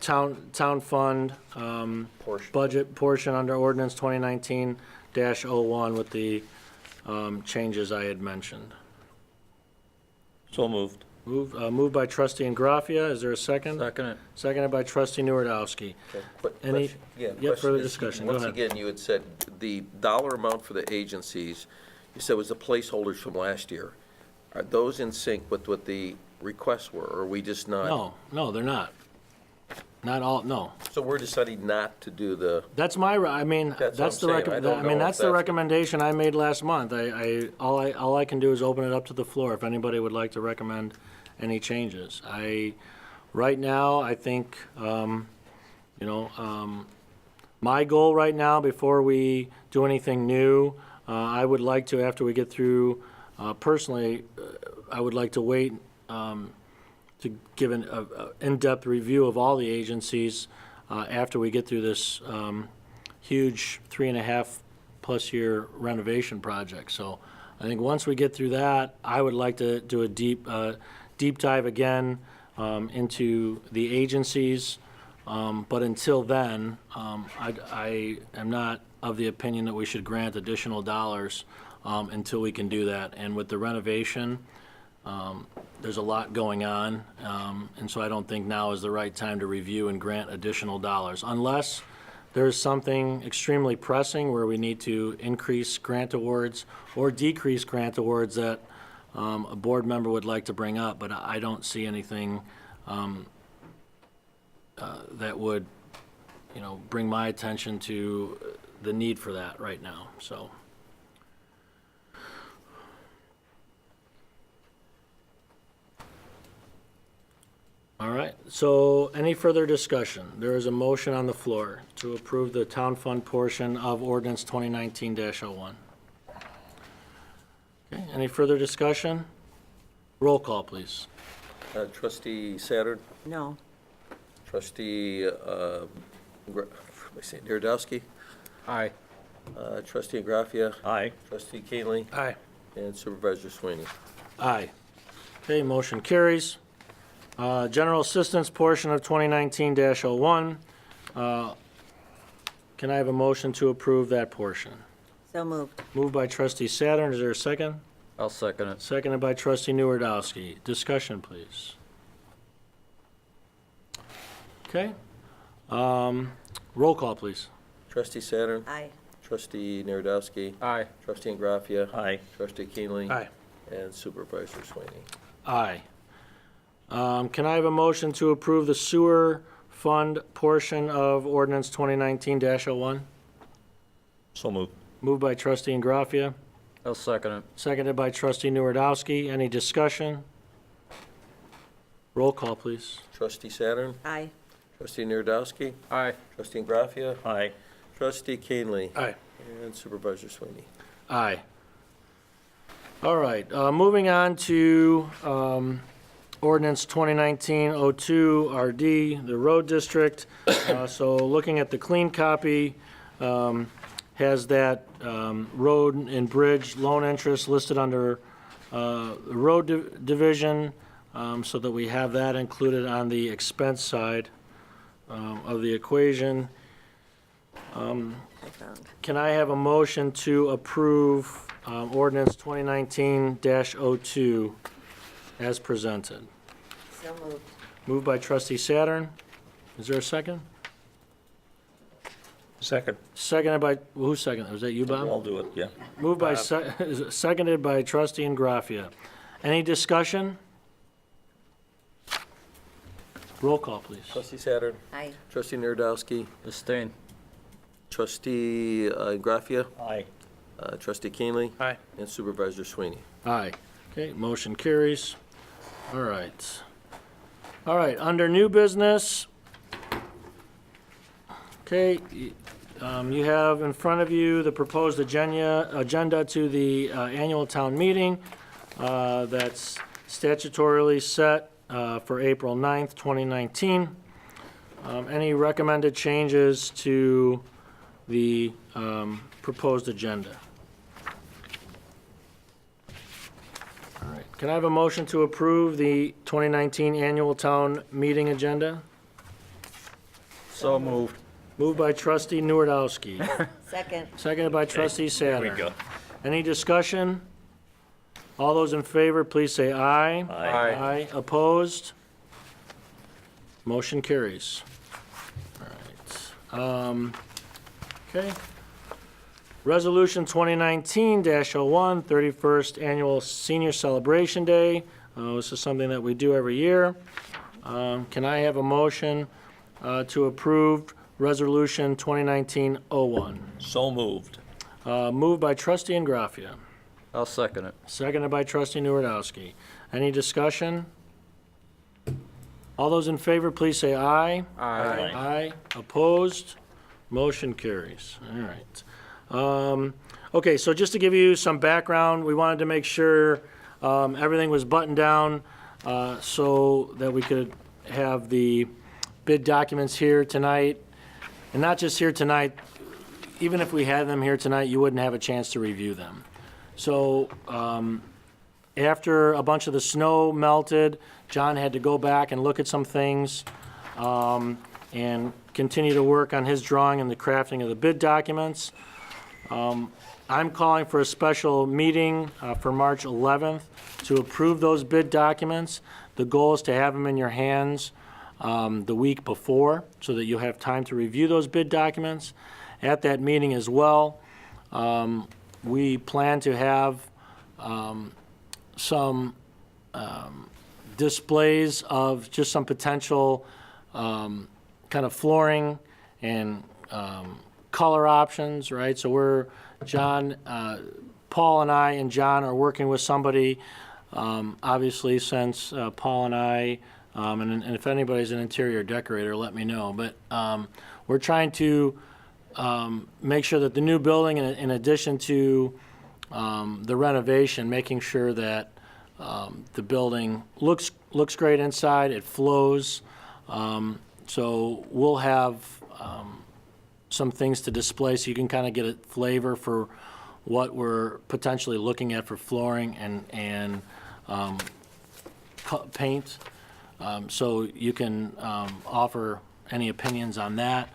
town fund portion. budget portion under ordinance 2019-01 with the changes I had mentioned. So moved. Moved by trustee Ingraffia, is there a second? Second. Seconded by trustee Nuredowski. Okay, but Any- question- yeah, yeah, question further is, discussion. Go Once ahead. again, you had said the dollar amount for the agencies, you said was the placeholders from last year. Are those in sync with what the requests were, or are we just not? No, they're not. Not all, no. So we're deciding not to do the, That's my, That's what that's the I'm saying. I don't know if that's the that's- recommendation I made last month. All I can do is open it up to the floor if anybody would like to recommend any changes. Right now, I think, my goal right now, before we do anything new, I would like to, after we get through, personally, I would like to wait to give an in-depth review of all the agencies after we get through this huge 3.5+ year renovation project. So I think once we get through that, I would like to do a deep dive again into the agencies. But until then, I am not of the opinion that we should grant additional dollars until we can do that. And with the renovation, there's a lot going on, and so I don't think now is the right time to review and grant additional dollars, unless there's something extremely pressing where we need to increase grant awards or decrease grant awards that a board member would like to bring up, but I don't see anything that would, bring my attention to the need for that right now, so. All right, so any further discussion? There is a motion on the floor to approve the town fund portion of ordinance 2019-01. Okay, any further discussion? Roll call, please. Trustee Saturn, No. trustee, Narodowski, Aye. trustee Graffia, Aye. trustee Keenly, Aye. and Supervisor Sweeney. Aye. Okay, motion carries. General assistance portion of 2019-01. Can I have a motion to approve that portion? So moved. Moved by trustee Saturn, is there a second? I'll second it. Seconded by trustee Nuredowski. Discussion, please. Okay. Roll call, please. Trustee Saturn, Aye. trustee Narodowski, Aye. trustee Graffia, Aye. trustee Keenly, Aye. and Supervisor Sweeney. Aye. Can I have a motion to approve the sewer fund portion of ordinance 2019-01? So moved. Moved by trustee Graffia, I'll second it. seconded by trustee Nuredowski. Any discussion? Roll call, please. Trustee Saturn, Aye. trustee Narodowski, Aye. trustee Graffia, Aye. trustee Keenly, Aye. and Supervisor Sweeney. Aye. All right, moving on to ordinance 2019-02 RD, the road district. So looking at the clean copy, has that road and bridge loan interest listed under the road division, so that we have that included on the expense side of the equation. Can I have a motion to approve ordinance 2019-02 as presented? So moved. Moved by trustee Saturn. Is there a second? Second. Seconded by, who seconded? Was that you, Bob? I'll do it, yeah. Moved by, seconded by trustee Graffia. Any discussion? Roll call, please. Trustee Saturn, Aye. trustee Narodowski, Abstain. trustee Graffia, Aye. trustee Keenly, Aye. and Supervisor Sweeney. Aye. Okay, motion carries. All right. All right, under new business. Okay, you have in front of you the proposed agenda to the annual town meeting that's statutorily set for April 9th, 2019. Any recommended changes to the proposed agenda? All right, can I have a motion to approve the 2019 annual town meeting agenda? So moved. Moved by trustee Nuredowski, Second. seconded by trustee There we Saturn. go. Any discussion? All those in favor, please say aye. Aye. Aye. Opposed? Motion carries. All right. Okay. Resolution 2019-01, 31st Annual Senior Celebration Day. This is something that we do every year. Can I have a motion to approve Resolution 2019-01? So moved. Moved by trustee Graffia, I'll second it. seconded by trustee Nuredowski. Any discussion? All those in favor, please say aye. Aye. Aye. Opposed? Motion carries. All right. Okay, so just to give you some background, we wanted to make sure everything was buttoned down so that we could have the bid documents here tonight. And not just here tonight, even if we had them here tonight, you wouldn't have a chance to review them. So after a bunch of the snow melted, John had to go back and look at some things and continue to work on his drawing and the crafting of the bid documents. I'm calling for a special meeting for March 11th to approve those bid documents. The goal is to have them in your hands the week before so that you'll have time to review those bid documents. At that meeting as well, we plan to have some displays of just some potential kind of flooring and color options, right? So Paul and I and John are working with somebody, obviously, since Paul and I, and if anybody's an interior decorator, let me know. But we're trying to make sure that the new building, in addition to the renovation, making sure that the building looks great inside, it flows. So we'll have some things to display so you can kind of get a flavor for what we're potentially looking at for flooring and paint. So you can offer any opinions on that.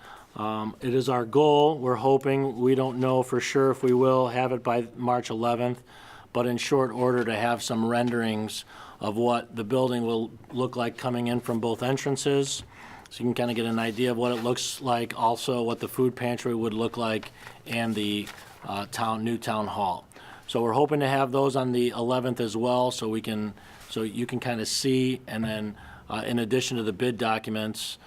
It is our goal, we're hoping, we don't know for sure if we will have it by March 11th, but in short order to have some renderings of what the building will look like coming in from both entrances. So you can kind of get an idea of what it looks like, also what the food pantry would look like, and the new town hall. So we're hoping to have those on the 11th as well, so you can kind of see, and then in addition to the bid documents,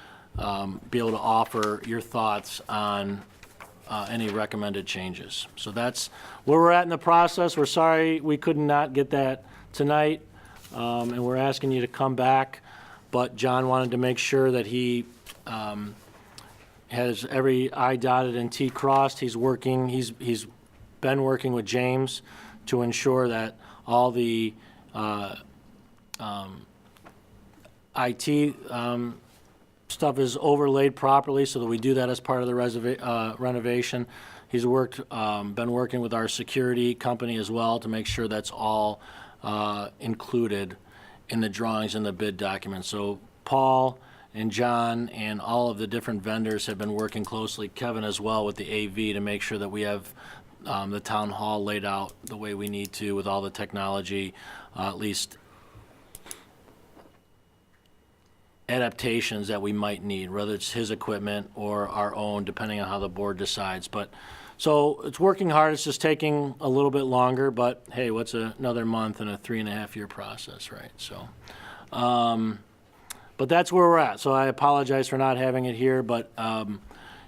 be able to offer your thoughts on any recommended changes. So that's where we're at in the process. We're sorry we could not get that tonight, and we're asking you to come back. But John wanted to make sure that he has every I dotted and T crossed. He's been working with James to ensure that all the IT stuff is overlaid properly so that we do that as part of the renovation. He's been working with our security company as well to make sure that's all included in the drawings and the bid documents. So Paul and John and all of the different vendors have been working closely, Kevin as well, with the AV to make sure that we have the town hall laid out the way we need to with all the technology, at least adaptations that we might need, whether it's his equipment or our own, depending on how the board decides. But so it's working hard. It's just taking a little bit longer, but hey, what's another month in a 3.5-year process, right? So, but that's where we're at. So I apologize for not having it here, but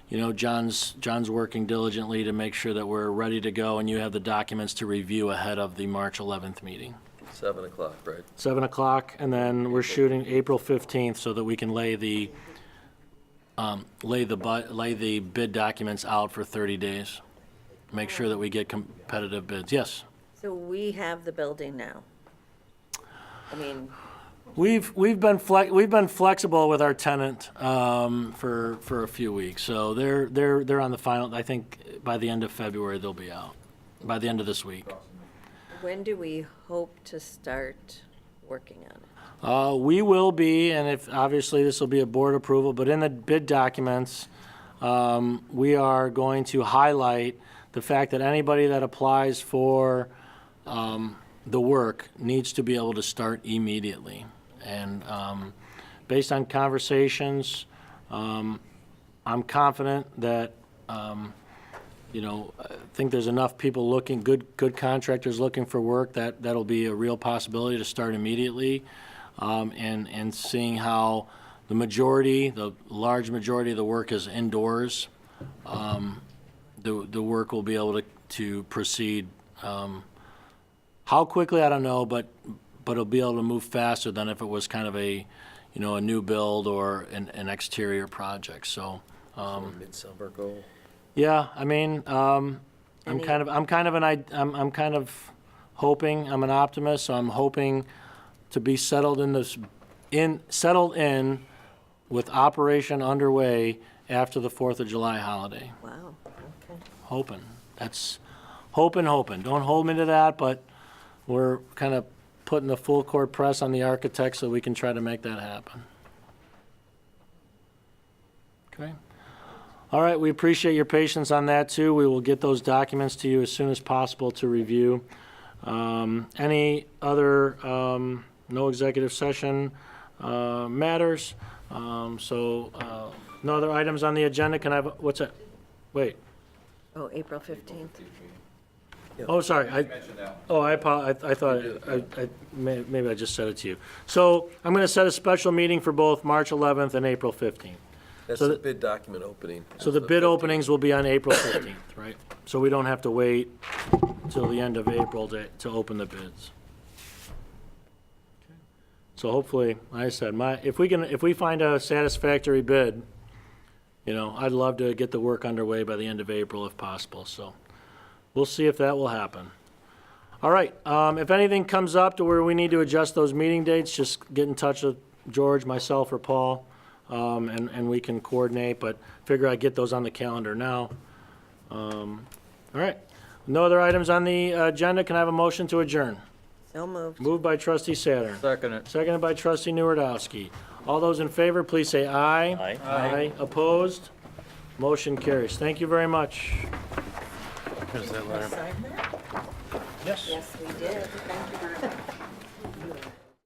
John's working diligently to make sure that we're ready to go, and you have the documents to review ahead of the March 11th meeting. 7 o'clock, right? 7 o'clock, and then we're shooting April 15th so that we can lay the bid documents out for 30 days. Make sure that we get competitive bids. Yes? So we have the building now. I mean, We've been flexible with our tenant for a few weeks, so they're on the final. I think by the end of February they'll be out. By the end of this week. when do we hope to start working on it? We will be, and if, obviously this will be a board approval, but in the bid documents, we are going to highlight the fact that anybody that applies for the work needs to be able to start immediately. And based on conversations, I'm confident that, I think there's enough people looking, good contractors looking for work, that'll be a real possibility to start immediately. And seeing how the large majority of the work is indoors, the work will be able to proceed. How quickly, I don't know, but it'll be able to move faster than if it was kind of a new build or an exterior project, so. Midsummer goal. Yeah, I mean, I'm kind of hoping, I'm an optimist, so I'm hoping to be settled in with operation underway after the 4th of July holiday. Wow, okay. Hoping. That's hoping. Don't hold me to that, but we're kind of putting the full court press on the architect so we can try to make that happen. Okay. All right, we appreciate your patience on that too. We will get those documents to you as soon as possible to review. Any other, no executive session matters. No other items on the agenda. Can I have, what's that? Wait. Oh, April 15th. Oh, sorry, You mentioned that one. oh, I thought, maybe I just said it to you. So I'm going to set a special meeting for both March 11th and April 15th. That's So the that- bid document opening. So the bid openings will be on April 15th, right? So we don't have to wait till the end of April to open the bids. So hopefully, like I said, if we find a satisfactory bid, you know, I'd love to get the work underway by the end of April if possible, so we'll see if that will happen. All right, if anything comes up to where we need to adjust those meeting dates, just get in touch with George, myself, or Paul, and we can coordinate, but figure I'd get those on the calendar now. All right, no other items on the agenda. Can I have a motion to adjourn? So moved. Moved by trustee Saturn. Second it. Seconded by trustee Nuredowski. All those in favor, please say aye. Aye. Aye. Opposed? Motion carries. Thank you very much. Sign that? Yes. Yes, we did. Thank you very much.